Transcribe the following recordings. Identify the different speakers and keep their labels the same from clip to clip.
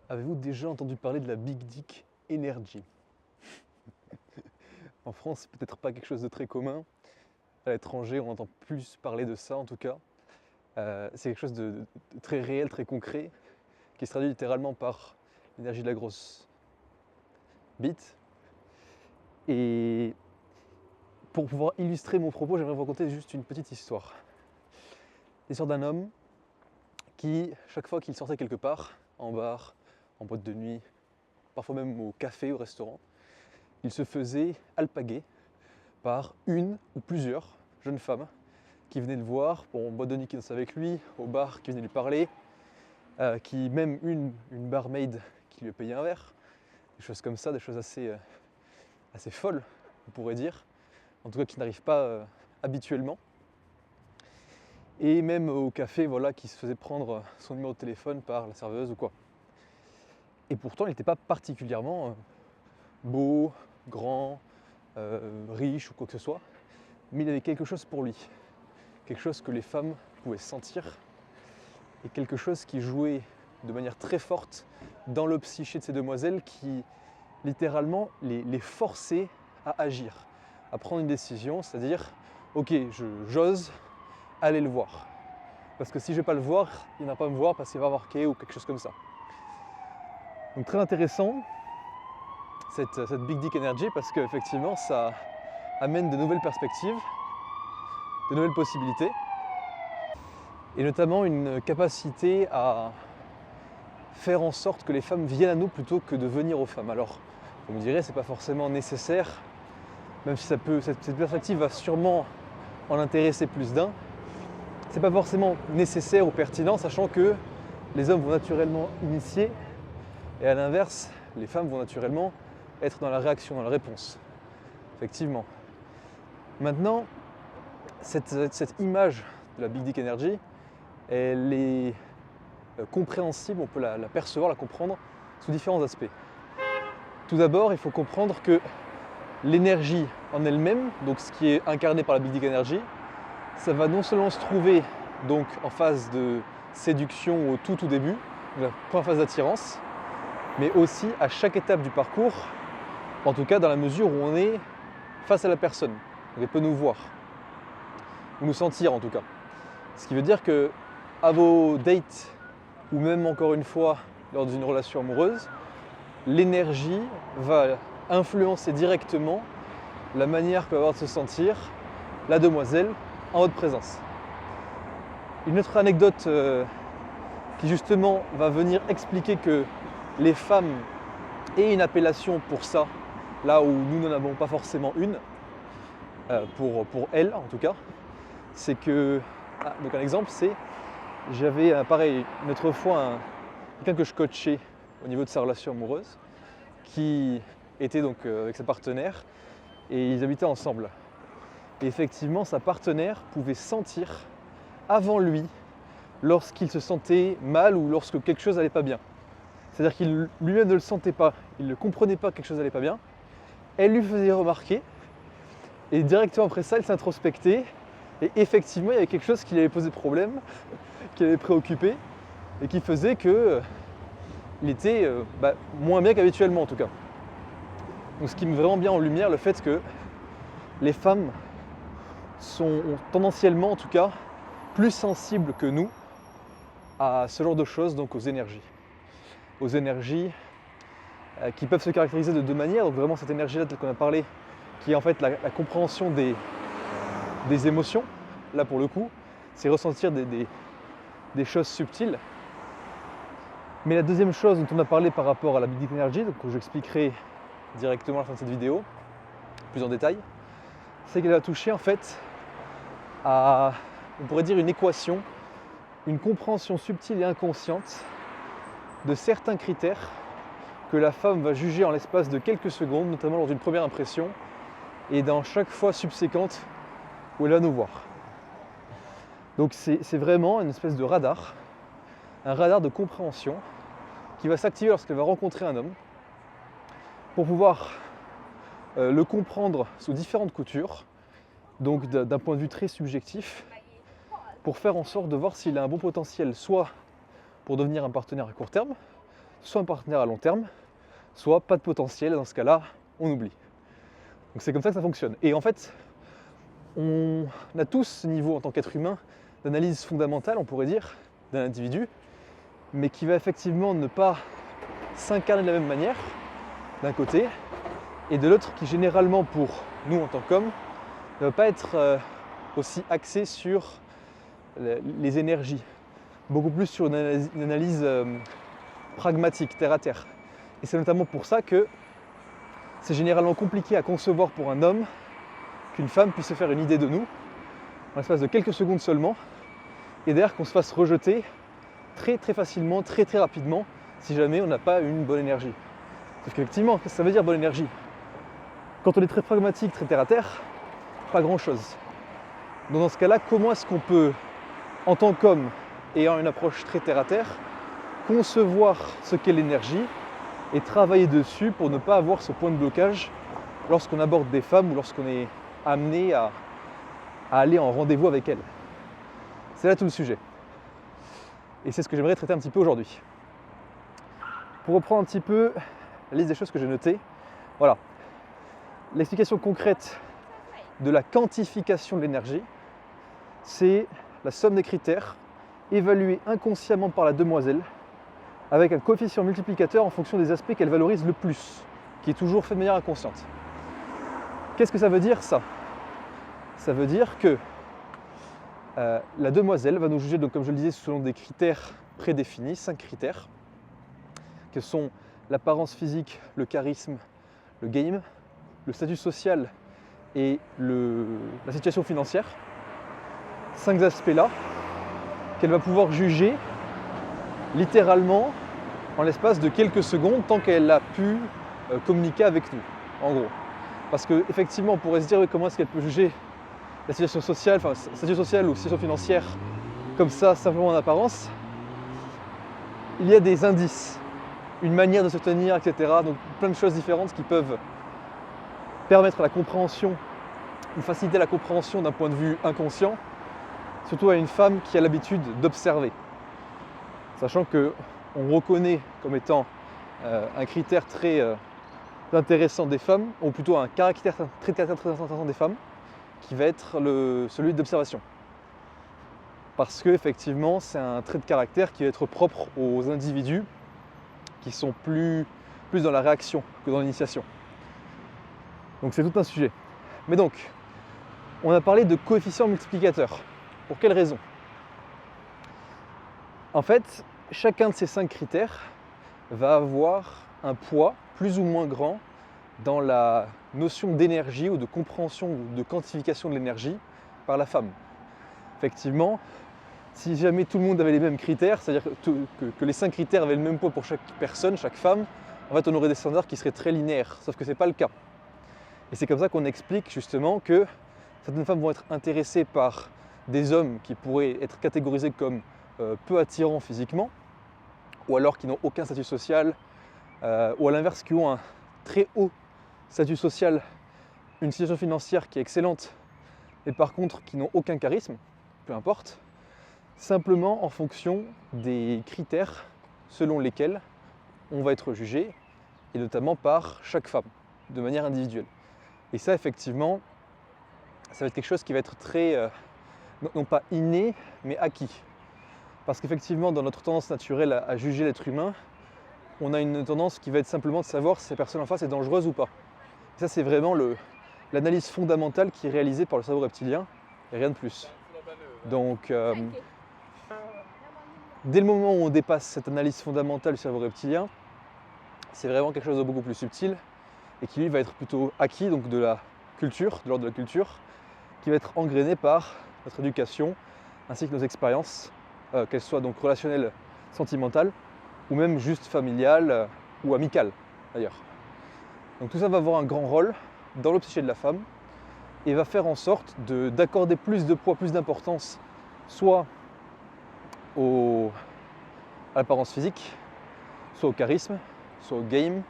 Speaker 1: Avez-vous déjà entendu parler de la Big Dick Energy? En France, c'est peut-être pas quelque chose de très commun. À l'étranger, on entend plus parler de ça en tout cas. C'est quelque chose de très réel, très concret, qui se traduit littéralement par l'énergie de la grosse bite. Et pour pouvoir illustrer mon propos, j'aimerais vous raconter juste une petite histoire. L'histoire d'un homme qui, chaque fois qu'il sortait quelque part, en bar, en boîte de nuit, parfois même au café, au restaurant, il se faisait alpaguer par une ou plusieurs jeunes femmes qui venaient le voir, en boîte de nuit qui dansait avec lui, au bar qui venaient lui parler, qui même une barmaid qui lui payait un verre, des choses comme ça, des choses assez folles, on pourrait dire, en tout cas qui n'arrivent pas habituellement. Et même au café, voilà, qui se faisait prendre son numéro de téléphone par la serveuse ou quoi. Et pourtant, il n'était pas particulièrement beau, grand, riche ou quoi que ce soit, mais il avait quelque chose pour lui, quelque chose que les femmes pouvaient sentir et quelque chose qui jouait de manière très forte dans le psyché de ces demoiselles qui littéralement les forçait à agir, à prendre une décision, c'est-à-dire ok, j'ose aller le voir. Parce que si je ne vais pas le voir, il ne va pas me voir parce qu'il va remarquer ou quelque chose comme ça. Donc très intéressant cette Big Dick Energy parce qu'effectivement ça amène de nouvelles perspectives, de nouvelles possibilités et notamment une capacité à faire en sorte que les femmes viennent à nous plutôt que de venir aux femmes. Alors vous me direz, c'est pas forcément nécessaire, même si cette perspective va sûrement en intéresser plus d'un. C'est pas forcément nécessaire ou pertinent, sachant que les hommes vont naturellement initier et à l'inverse, les femmes vont naturellement être dans la réaction, dans la réponse. Effectivement. Maintenant, cette image de la Big Dick Energy, elle est compréhensible, on peut la percevoir, la comprendre sous différents aspects. Tout d'abord, il faut comprendre que l'énergie en elle-même, donc ce qui est incarné par la Big Dick Energy, ça va non seulement se trouver donc en phase de séduction au tout début, la première phase d'attirance, mais aussi à chaque étape du parcours, en tout cas dans la mesure où on est face à la personne. Donc elle peut nous voir, ou nous sentir en tout cas. Ce qui veut dire que à vos dates, ou même encore une fois lors d'une relation amoureuse, l'énergie va influencer directement la manière que va avoir de se sentir la demoiselle en votre présence. Une autre anecdote qui justement va venir expliquer que les femmes aient une appellation pour ça, là où nous n'en avons pas forcément une, pour elles en tout cas, c'est que, donc un exemple c'est, j'avais pareil, une autre fois quelqu'un que je coachais au niveau de sa relation amoureuse, qui était donc avec sa partenaire et ils habitaient ensemble. Et effectivement, sa partenaire pouvait sentir avant lui lorsqu'il se sentait mal ou lorsque quelque chose n'allait pas bien. C'est-à-dire qu'il lui-même ne le sentait pas, il ne comprenait pas que quelque chose n'allait pas bien. Elle lui faisait remarquer et directement après ça, il s'introspectait et effectivement, il y avait quelque chose qui lui avait posé problème, qui l'avait préoccupé et qui faisait qu'il était moins bien qu'habituellement en tout cas. Donc ce qui met vraiment bien en lumière le fait que les femmes sont tendanciellement en tout cas plus sensibles que nous à ce genre de choses, donc aux énergies. Aux énergies qui peuvent se caractériser de deux manières. Donc vraiment cette énergie-là telle qu'on a parlé, qui est en fait la compréhension des émotions. Là pour le coup, c'est ressentir des choses subtiles. Mais la deuxième chose dont on a parlé par rapport à la Big Dick Energy, donc que j'expliquerai directement à la fin de cette vidéo, plus en détail, c'est qu'elle va toucher en fait à, on pourrait dire, une équation, une compréhension subtile et inconsciente de certains critères que la femme va juger en l'espace de quelques secondes, notamment lors d'une première impression, et dans chaque fois subséquente où elle va nous voir. Donc c'est vraiment une espèce de radar, un radar de compréhension qui va s'activer lorsqu'elle va rencontrer un homme pour pouvoir le comprendre sous différentes coutures, donc d'un point de vue très subjectif, pour faire en sorte de voir s'il a un bon potentiel, soit pour devenir un partenaire à court terme, soit un partenaire à long terme, soit pas de potentiel, et dans ce cas-là, on oublie. Donc c'est comme ça que ça fonctionne. Et en fait, on a tous ce niveau en tant qu'être humain d'analyse fondamentale, on pourrait dire, d'un individu, mais qui va effectivement ne pas s'incarner de la même manière, d'un côté, et de l'autre qui généralement pour nous en tant qu'hommes ne va pas être aussi axé sur les énergies, beaucoup plus sur une analyse pragmatique, terre à terre. Et c'est notamment pour ça que c'est généralement compliqué à concevoir pour un homme qu'une femme puisse se faire une idée de nous en l'espace de quelques secondes seulement, et d'ailleurs qu'on se fasse rejeter très très facilement, très très rapidement, si jamais on n'a pas une bonne énergie. Parce qu'effectivement, qu'est-ce que ça veut dire bonne énergie? Quand on est très pragmatique, très terre à terre, pas grand chose. Donc dans ce cas-là, comment est-ce qu'on peut, en tant qu'homme, ayant une approche très terre à terre, concevoir ce qu'est l'énergie et travailler dessus pour ne pas avoir ce point de blocage lorsqu'on aborde des femmes ou lorsqu'on est amené à aller en rendez-vous avec elles. C'est là tout le sujet. Et c'est ce que j'aimerais traiter un petit peu aujourd'hui. Pour reprendre un petit peu la liste des choses que j'ai notées, voilà. L'explication concrète de la quantification de l'énergie, c'est la somme des critères évalués inconsciemment par la demoiselle avec un coefficient multiplicateur en fonction des aspects qu'elle valorise le plus, qui est toujours fait de manière inconsciente. Qu'est-ce que ça veut dire ça? Ça veut dire que la demoiselle va nous juger, donc, comme je le disais, selon des critères prédéfinis, 5 critères, que sont l'apparence physique, le charisme, le game, le statut social et la situation financière. 5 aspects-là qu'elle va pouvoir juger littéralement en l'espace de quelques secondes tant qu'elle a pu communiquer avec nous, en gros. Parce qu'effectivement, on pourrait se dire comment est-ce qu'elle peut juger la situation sociale, enfin statut social ou situation financière comme ça, simplement en apparence. Il y a des indices, une manière de se tenir, etc. Donc plein de choses différentes qui peuvent permettre la compréhension ou faciliter la compréhension d'un point de vue inconscient, surtout à une femme qui a l'habitude d'observer. Sachant qu'on reconnaît comme étant un critère très intéressant des femmes, ou plutôt un caractère très intéressant des femmes, qui va être celui d'observation. Parce qu'effectivement, c'est un trait de caractère qui va être propre aux individus qui sont plus dans la réaction que dans l'initiation. Donc c'est tout un sujet. Mais donc, on a parlé de coefficient multiplicateur. Pour quelle raison? En fait, chacun de ces 5 critères va avoir un poids plus ou moins grand dans la notion d'énergie ou de compréhension ou de quantification de l'énergie par la femme. Effectivement, si jamais tout le monde avait les mêmes critères, c'est-à-dire que les 5 critères avaient le même poids pour chaque personne, chaque femme, en fait on aurait des standards qui seraient très linéaires, sauf que ce n'est pas le cas. Et c'est comme ça qu'on explique justement que certaines femmes vont être intéressées par des hommes qui pourraient être catégorisés comme peu attirants physiquement, ou alors qui n'ont aucun statut social, ou à l'inverse qui ont un très haut statut social, une situation financière qui est excellente, et par contre qui n'ont aucun charisme, peu importe, simplement en fonction des critères selon lesquels on va être jugé, et notamment par chaque femme, de manière individuelle. Et ça, effectivement, ça va être quelque chose qui va être très, non pas inné, mais acquis. Parce qu'effectivement, dans notre tendance naturelle à juger l'être humain, on a une tendance qui va être simplement de savoir si la personne en face est dangereuse ou pas. Et ça, c'est vraiment l'analyse fondamentale qui est réalisée par le cerveau reptilien, et rien de plus. Donc, dès le moment où on dépasse cette analyse fondamentale du cerveau reptilien, c'est vraiment quelque chose de beaucoup plus subtil, et qui lui va être plutôt acquis, donc de la culture, de l'ordre de la culture, qui va être engrainé par notre éducation, ainsi que nos expériences, qu'elles soient donc relationnelles, sentimentales, ou même juste familiales ou amicales d'ailleurs. Donc tout ça va avoir un grand rôle dans le psyché de la femme, et va faire en sorte d'accorder plus de poids, plus d'importance, soit à l'apparence physique, soit au charisme, soit au game,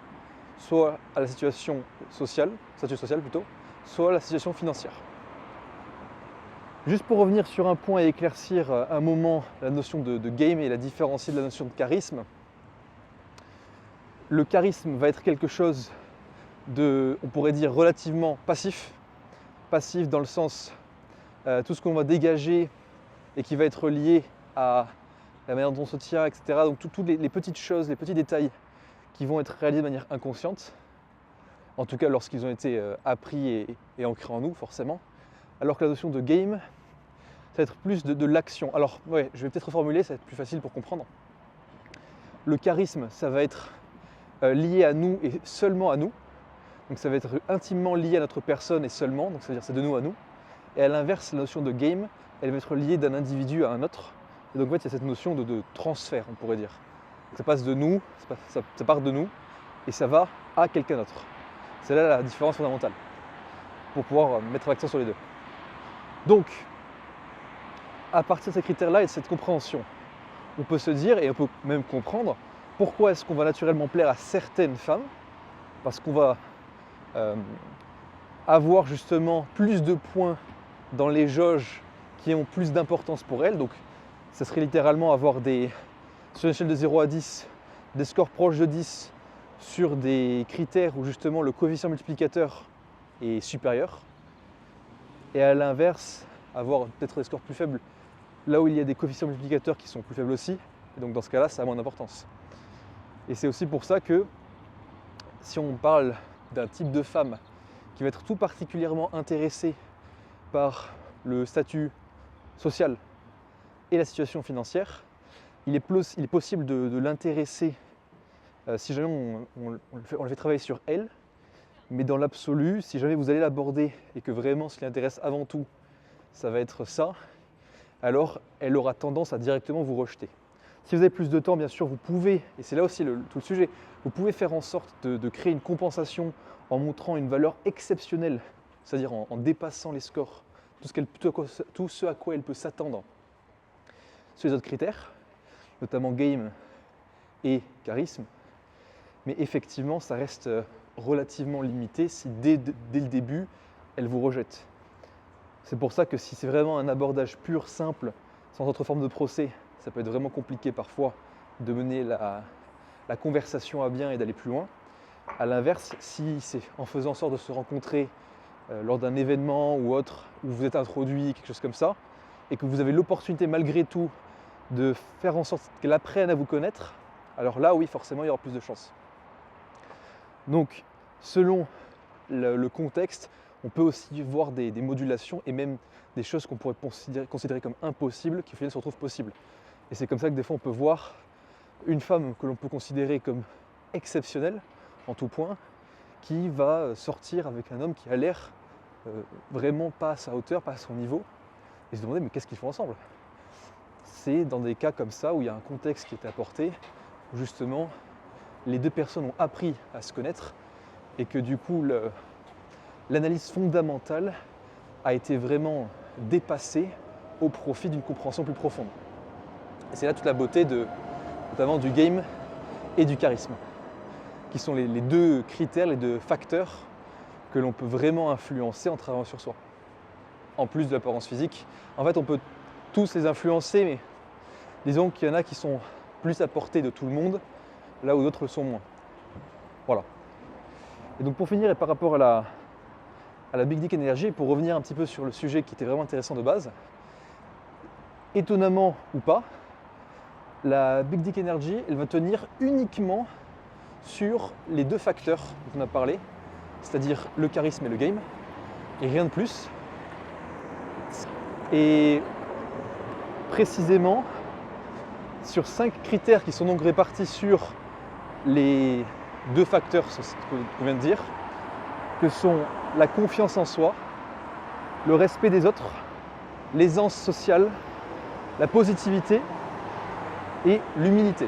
Speaker 1: soit à la situation sociale, statut social plutôt, soit à la situation financière. Juste pour revenir sur un point et éclaircir un moment la notion de game et la différencier de la notion de charisme, Le charisme va être quelque chose de, on pourrait dire, relativement passif. Passif dans le sens, tout ce qu'on va dégager et qui va être lié à la manière dont on se tient, etc. Donc toutes les petites choses, les petits détails qui vont être réalisés de manière inconsciente, en tout cas lorsqu'ils ont été appris et ancrés en nous, forcément. Alors que la notion de game, ça va être plus de l'action. Alors, ouais, je vais peut-être reformuler, ça va être plus facile pour comprendre. Le charisme, ça va être lié à nous et seulement à nous. Donc ça va être intimement lié à notre personne et seulement, donc c'est-à-dire c'est de nous à nous. Et à l'inverse, la notion de game, elle va être liée d'un individu à un autre. Et donc en fait, il y a cette notion de transfert, on pourrait dire. Ça passe de nous, ça part de nous, et ça va à quelqu'un d'autre. C'est là la différence fondamentale, pour pouvoir mettre l'accent sur les deux. Donc, à partir de ces critères-là et de cette compréhension, on peut se dire, et on peut même comprendre, pourquoi est-ce qu'on va naturellement plaire à certaines femmes, parce qu'on va avoir justement plus de points dans les jauges qui ont plus d'importance pour elles. Donc ça serait littéralement avoir sur une échelle de 0 à 10, des scores proches de 10 sur des critères où justement le coefficient multiplicateur est supérieur. Et à l'inverse, avoir peut-être des scores plus faibles là où il y a des coefficients multiplicateurs qui sont plus faibles aussi. Et donc dans ce cas-là, ça a moins d'importance. Et c'est aussi pour ça que si on parle d'un type de femme qui va être tout particulièrement intéressée par le statut social et la situation financière, il est possible de l'intéresser si jamais on le fait travailler sur elle, mais dans l'absolu, si jamais vous allez l'aborder et que vraiment ce qui l'intéresse avant tout, ça va être ça, alors elle aura tendance à directement vous rejeter. Si vous avez plus de temps, bien sûr, vous pouvez, et c'est là aussi tout le sujet, vous pouvez faire en sorte de créer une compensation en montrant une valeur exceptionnelle, c'est-à-dire en dépassant les scores, tout ce à quoi elle peut s'attendre sur les autres critères, notamment game et charisme. Mais effectivement, ça reste relativement limité si dès le début, elle vous rejette. C'est pour ça que si c'est vraiment un abordage pur, simple, sans autre forme de procès, ça peut être vraiment compliqué parfois de mener la conversation à bien et d'aller plus loin. A l'inverse, si c'est en faisant en sorte de se rencontrer lors d'un événement ou autre, où vous êtes introduit, quelque chose comme ça, et que vous avez l'opportunité malgré tout de faire en sorte qu'elle apprenne à vous connaître, alors là oui, forcément, il y aura plus de chances. Donc, selon le contexte, on peut aussi voir des modulations et même des choses qu'on pourrait considérer comme impossibles qui au final se retrouvent possibles. Et c'est comme ça que des fois on peut voir une femme que l'on peut considérer comme exceptionnelle en tout point, qui va sortir avec un homme qui a l'air vraiment pas à sa hauteur, pas à son niveau, et se demander mais qu'est-ce qu'ils font ensemble? C'est dans des cas comme ça où il y a un contexte qui est apporté, où justement les deux personnes ont appris à se connaître et que du coup l'analyse fondamentale a été vraiment dépassée au profit d'une compréhension plus profonde. Et c'est là toute la beauté notamment du game et du charisme, qui sont les deux critères, les deux facteurs que l'on peut vraiment influencer en travaillant sur soi. En plus de l'apparence physique, en fait on peut tous les influencer, mais disons qu'il y en a qui sont plus à portée de tout le monde, là où d'autres le sont moins. Voilà. Et donc pour finir, et par rapport à la Big Dick Energy, pour revenir un petit peu sur le sujet qui était vraiment intéressant de base, étonnamment ou pas, la Big Dick Energy, elle va tenir uniquement sur les deux facteurs dont on a parlé, c'est-à-dire le charisme et le game, et rien de plus. Et précisément, sur 5 critères qui sont donc répartis sur les deux facteurs qu'on vient de dire, que sont la confiance en soi, le respect des autres, l'aisance sociale, la positivité et l'humilité.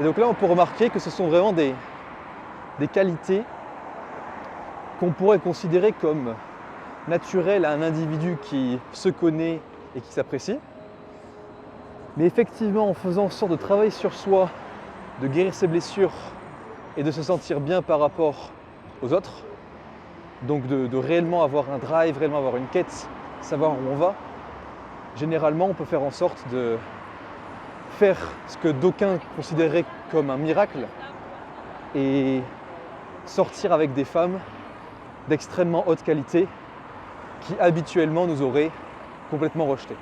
Speaker 1: Et donc là, on peut remarquer que ce sont vraiment des qualités qu'on pourrait considérer comme naturelles à un individu qui se connaît et qui s'apprécie. Mais effectivement, en faisant en sorte de travailler sur soi, de guérir ses blessures et de se sentir bien par rapport aux autres, donc de réellement avoir un drive, réellement avoir une quête, savoir où on va, généralement on peut faire en sorte de faire ce que d'aucuns considéraient comme un miracle, et sortir avec des femmes d'extrêmement haute qualité qui habituellement nous auraient complètement rejetés.